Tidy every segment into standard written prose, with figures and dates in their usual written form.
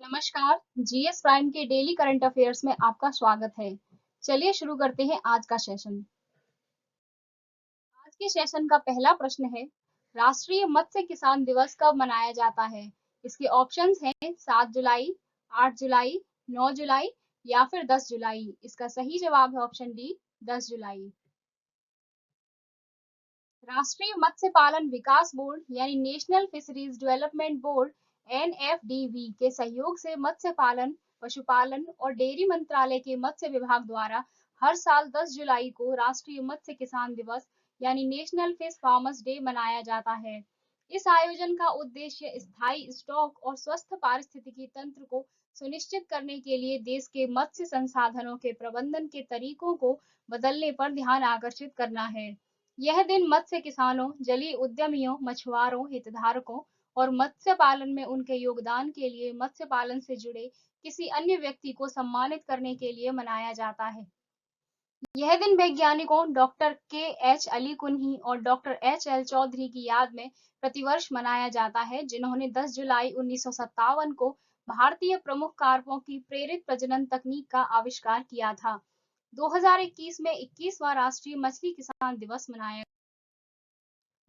नमस्कार। GS prime के daily current affairs में आपका स्वागत है। चलिए शुरू करते हैं आज का सेशन। आज के सेशन का पहला प्रश्न है, राष्ट्रीय मत्स्य किसान दिवस कब मनाया जाता है? इसके ऑप्शंस हैं 7 जुलाई, 8 जुलाई, 9 जुलाई या फिर 10 जुलाई। इसका सही जवाब है ऑप्शन डी, 10 जुलाई। राष्ट्रीय मत्स्य पालन विकास बोर्ड यानी national fisheries development board NFDB के सहयोग से मत्स्य पालन, पशुपालन और डेयरी मंत्रालय के मत्स्य विभाग द्वारा हर साल 10 जुलाई को राष्ट्रीय मत्स्य किसान दिवस यानी नेशनल फिश फार्मर्स डे मनाया जाता है। इस आयोजन का उद्देश्य स्थायी स्टॉक और स्वस्थ पारिस्थितिकी तंत्र को सुनिश्चित करने के लिए देश के मत्स्य संसाधनों के प्रबंधन के तरीकों को बदलने पर ध्यान आकर्षित करना है। यह दिन मत्स्य किसानों, जलीय उद्यमियों, मछुआरों, हितधारकों और मत्स्य पालन में उनके योगदान के लिए मत्स्य पालन से जुड़े किसी अन्य व्यक्ति को सम्मानित करने के लिए मनाया जाता है। यह दिन वैज्ञानिकों डॉक्टर के एच अली कुन्ही और डॉक्टर एच एल चौधरी की याद में प्रतिवर्ष मनाया जाता है, जिन्होंने 10 जुलाई 1957 को भारतीय प्रमुख कारकों की प्रेरित प्रजनन तकनीक का आविष्कार किया था। 2021 में 21वां राष्ट्रीय मछली किसान दिवस मनाया।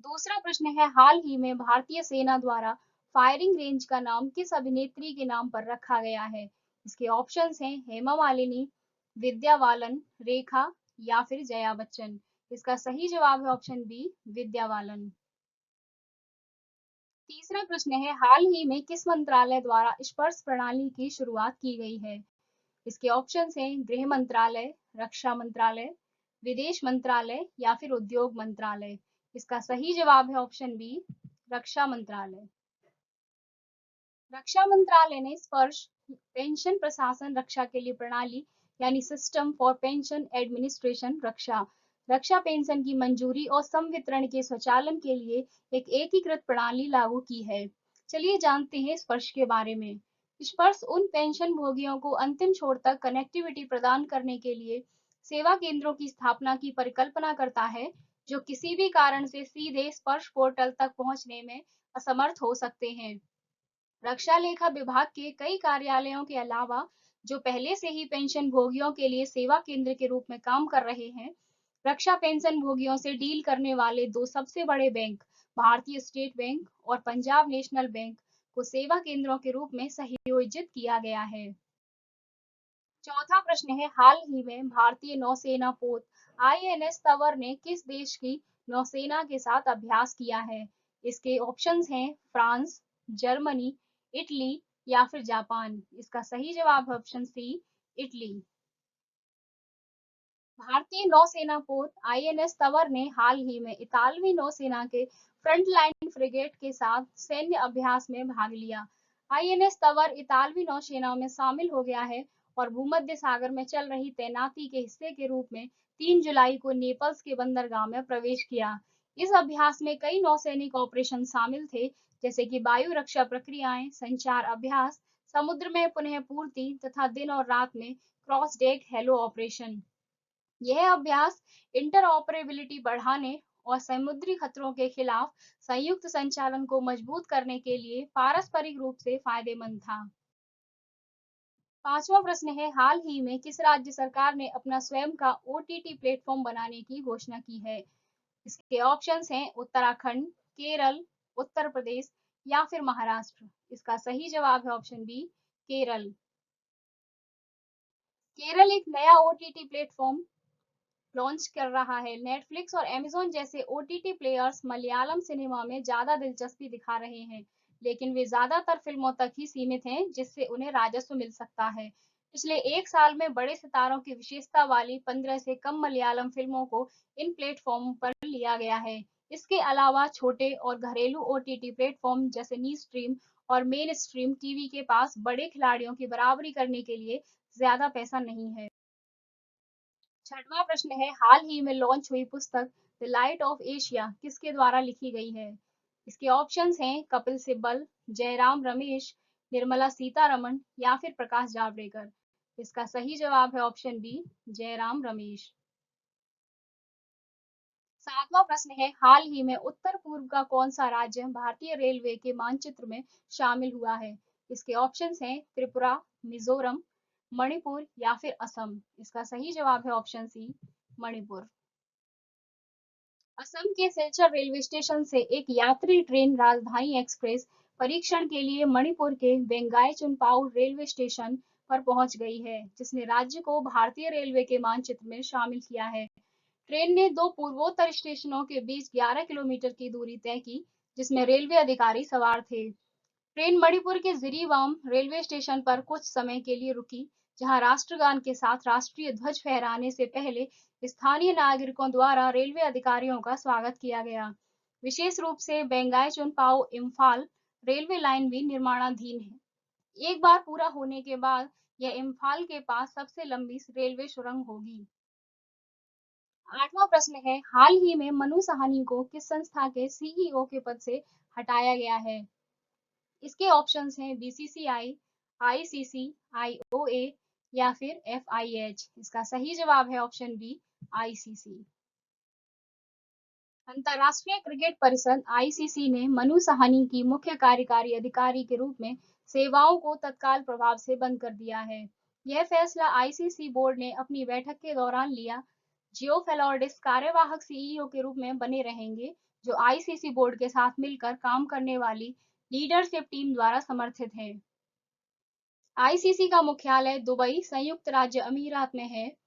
दूसरा प्रश्न है, हाल ही में भारतीय सेना द्वारा फायरिंग रेंज का नाम किस अभिनेत्री के नाम पर रखा गया है? इसके ऑप्शंस हैं हेमा मालिनी, विद्या बालन, रेखा या फिर जया बच्चन। इसका सही जवाब है ऑप्शन बी, विद्या बालन। तीसरा प्रश्न है, हाल ही में किस मंत्रालय द्वारा स्पर्श प्रणाली की शुरुआत की गई है? इसके ऑप्शंस हैं गृह मंत्रालय, रक्षा मंत्रालय, विदेश मंत्रालय या फिर उद्योग मंत्रालय। इसका सही जवाब है ऑप्शन बी, रक्षा मंत्रालय। रक्षा मंत्रालय ने स्पर्श पेंशन प्रशासन रक्षा के लिए प्रणाली यानी system for pension administration Raksha pension की मंजूरी और संवितरण के स्वचालन के लिए एक एकीकृत प्रणाली लागू की है। चलिए जानते हैं स्पर्श के बारे में। स्पर्श उन पेंशन भोगियों को अंतिम छोर तक कनेक्टिविटी प्रदान करने के लिए सेवा केंद्रों की स्थापना की परिकल्पना करता है, जो किसी भी कारण से सीधे स्पर्श पोर्टल तक पहुंचने में असमर्थ हो सकते हैं। रक्षा लेखा विभाग के कई कार्यालयों के अलावा, जो पहले से ही पेंशन भोगियों के लिए सेवा केंद्र के रूप में काम कर रहे हैं, रक्षा पेंशन भोगियों से डील करने वाले दो सबसे बड़े बैंक, भारतीय स्टेट बैंक और पंजाब नेशनल बैंक, को सेवा केंद्रों के रूप में संयोजित किया गया है। चौथा प्रश्न है, हाल ही में भारतीय नौसेना पोत आईएनएस तंवर ने किस देश की नौसेना के साथ अभ्यास किया है? इसके ऑप्शंस हैं फ्रांस, जर्मनी, इटली या फिर जापान। इसका सही जवाब है ऑप्शन सी, इटली। भारतीय नौसेना पोत आईएनएस तंवर ने हाल ही में इतालवी नौसेना के फ्रंटलाइन फ्रिगेट के साथ सैन्य अभ्यास में भाग लिया। आईएनएस तंवर इतालवी नौसेना में शामिल हो गया है और भूमध्य सागर में चल रही तैनाती के हिस्से के रूप में 3 जुलाई को नेपल्स के बंदरगाह में प्रवेश किया। इस अभ्यास में कई नौसैनिक ऑपरेशन शामिल थे, जैसे कि वायु रक्षा प्रक्रियाएं, संचार अभ्यास, समुद्र में पुनः पूर्ति तथा दिन और रात में क्रॉस डेक हेलो ऑपरेशन। यह अभ्यास इंटरऑपरेबिलिटी बढ़ाने और समुद्री खतरों के खिलाफ संयुक्त संचालन को मजबूत करने के लिए पारस्परिक रूप से फायदेमंद था। पांचवा प्रश्न है, हाल ही में किस राज्य सरकार ने अपना स्वयं का ओटीटी प्लेटफॉर्म बनाने की घोषणा की है? इसके ऑप्शंस हैं उत्तराखंड, केरल, उत्तर प्रदेश या फिर महाराष्ट्र। इसका सही जवाब है ऑप्शन बी, केरल। केरल एक नया ओटीटी प्लेटफॉर्म लॉन्च कर रहा है। नेटफ्लिक्स और अमेज़न जैसे ओटीटी प्लेयर्स मलयालम सिनेमा में ज़्यादा दिलचस्पी दिखा रहे हैं, लेकिन वे ज़्यादातर फिल्मों तक ही सीमित हैं, जिससे उन्हें राजस्व मिल सकता है। पिछले एक साल में बड़े सितारों की विशेषता वाली 15 से कम मलयालम फिल्मों को इन प्लेटफॉर्म पर लिया गया है। इसके अलावा छोटे और घरेलू ओटीटी प्लेटफॉर्म जैसे नी स्ट्रीम और मेन स्ट्रीम टीवी के पास बड़े खिलाड़ियों की बराबरी करने के लिए ज़्यादा पैसा नहीं है। छठवां प्रश्न है, हाल ही में लॉन्च हुई पुस्तक द लाइट ऑफ एशिया किसके द्वारा लिखी गई है? इसके ऑप्शंस हैं कपिल सिब्बल, जयराम रमेश, निर्मला सीतारमण या फिर प्रकाश जावड़ेकर। इसका सही जवाब है ऑप्शन बी, जयराम रमेश। सातवां प्रश्न है, हाल ही में उत्तर पूर्व का कौन सा राज्य भारतीय रेलवे के मानचित्र में शामिल हुआ है? इसके ऑप्शंस हैं त्रिपुरा, मिजोरम, मणिपुर या फिर असम। इसका सही जवाब है ऑप्शन सी, मणिपुर। असम के सिलचर रेलवे स्टेशन से एक यात्री ट्रेन राजधानी एक्सप्रेस परीक्षण के लिए मणिपुर के बेंगाई चुनपाउ रेलवे स्टेशन पर पहुंच गई है, जिसने राज्य को भारतीय रेलवे के मानचित्र में शामिल किया है। ट्रेन ने दो पूर्वोत्तर स्टेशनों के बीच 11 किलोमीटर की दूरी तय की, जिसमें रेलवे अधिकारी सवार थे। ट्रेन मणिपुर के जिरीबाम रेलवे स्टेशन पर कुछ समय के लिए रुकी, जहां राष्ट्रगान के साथ राष्ट्रीय ध्वज फहराने से पहले स्थानीय नागरिकों द्वारा रेलवे अधिकारियों का स्वागत किया गया। विशेष रूप से बेंगाई चुनपाओ इम्फाल रेलवे लाइन भी निर्माणाधीन है। एक बार पूरा होने के बाद यह इम्फाल के पास सबसे लंबी रेलवे सुरंग होगी। 8वां प्रश्न है, हाल ही में मनु साहनी को किस संस्था के सीईओ के पद से हटाया गया है? इसके ऑप्शंस हैं बीसीसीआई, आईसीसी, आईओए या फिर एफआईएच। इसका सही जवाब है ऑप्शन बी, आईसीसी। अंतर्राष्ट्रीय क्रिकेट परिषद आईसीसी ने मनु साहनी की मुख्य कार्यकारी अधिकारी के रूप में सेवाओं को तत्काल प्रभाव से बंद कर दिया है। यह फैसला आईसीसी बोर्ड ने अपनी बैठक के दौरान लिया। जियो फेलोडिस कार्यवाहक सीईओ के रूप में बने रहेंगे, जो आईसीसी बोर्ड के साथ मिलकर काम करने वाली लीडरशिप टीम द्वारा समर्थित है। आईसीसी का मुख्यालय दुबई, संयुक्त राज्य अमीरात में है।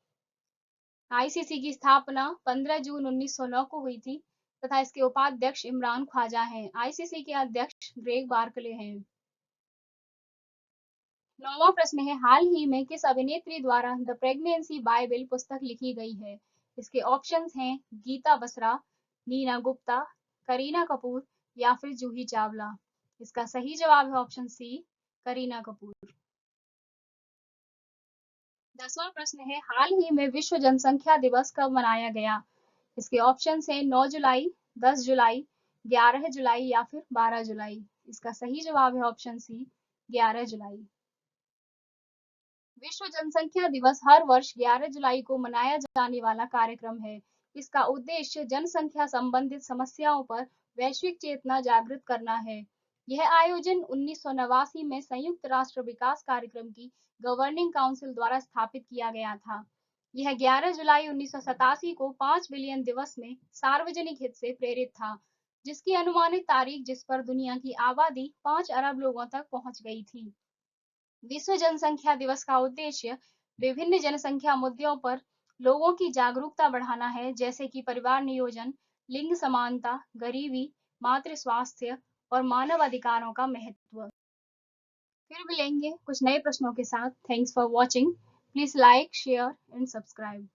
आईसीसी की स्थापना 15 जून 1909 को हुई थी तथा इसके उपाध्यक्ष इमरान ख्वाजा हैं। आईसीसी के अध्यक्ष ग्रेग बार्कले हैं। 9वां प्रश्न है, हाल ही में किस अभिनेत्री द्वारा द प्रेगनेंसी बाइबल पुस्तक लिखी गई है? इसके ऑप्शंस हैं गीता बसरा, नीना गुप्ता, करीना कपूर या फिर जूही चावला। इसका सही जवाब है ऑप्शन सी, करीना कपूर। 10वां प्रश्न है, हाल ही में विश्व जनसंख्या दिवस कब मनाया गया? इसके ऑप्शंस हैं 9 जुलाई, 10 जुलाई, 11 जुलाई या फिर 12 जुलाई। इसका सही जवाब है ऑप्शन सी, 11 जुलाई। विश्व जनसंख्या दिवस हर वर्ष 11 जुलाई को मनाया जाने वाला कार्यक्रम है। इसका उद्देश्य जनसंख्या संबंधित समस्याओं पर वैश्विक चेतना जागृत करना है। यह आयोजन 1989 में संयुक्त राष्ट्र विकास कार्यक्रम की गवर्निंग काउंसिल द्वारा स्थापित किया गया था। यह 11 जुलाई 1987 को 5 बिलियन दिवस में सार्वजनिक हित से प्रेरित था, जिसकी अनुमानित तारीख जिस पर दुनिया की आबादी 5 अरब लोगों तक पहुंच गई थी। विश्व जनसंख्या दिवस का उद्देश्य विभिन्न जनसंख्या मुद्दों पर लोगों की जागरूकता बढ़ाना है, जैसे कि परिवार नियोजन, लिंग समानता, गरीबी, मातृ स्वास्थ्य और मानव अधिकारों का महत्व। फिर मिलेंगे कुछ नए प्रश्नों के साथ। Thanks for watching. Please like, share and subscribe.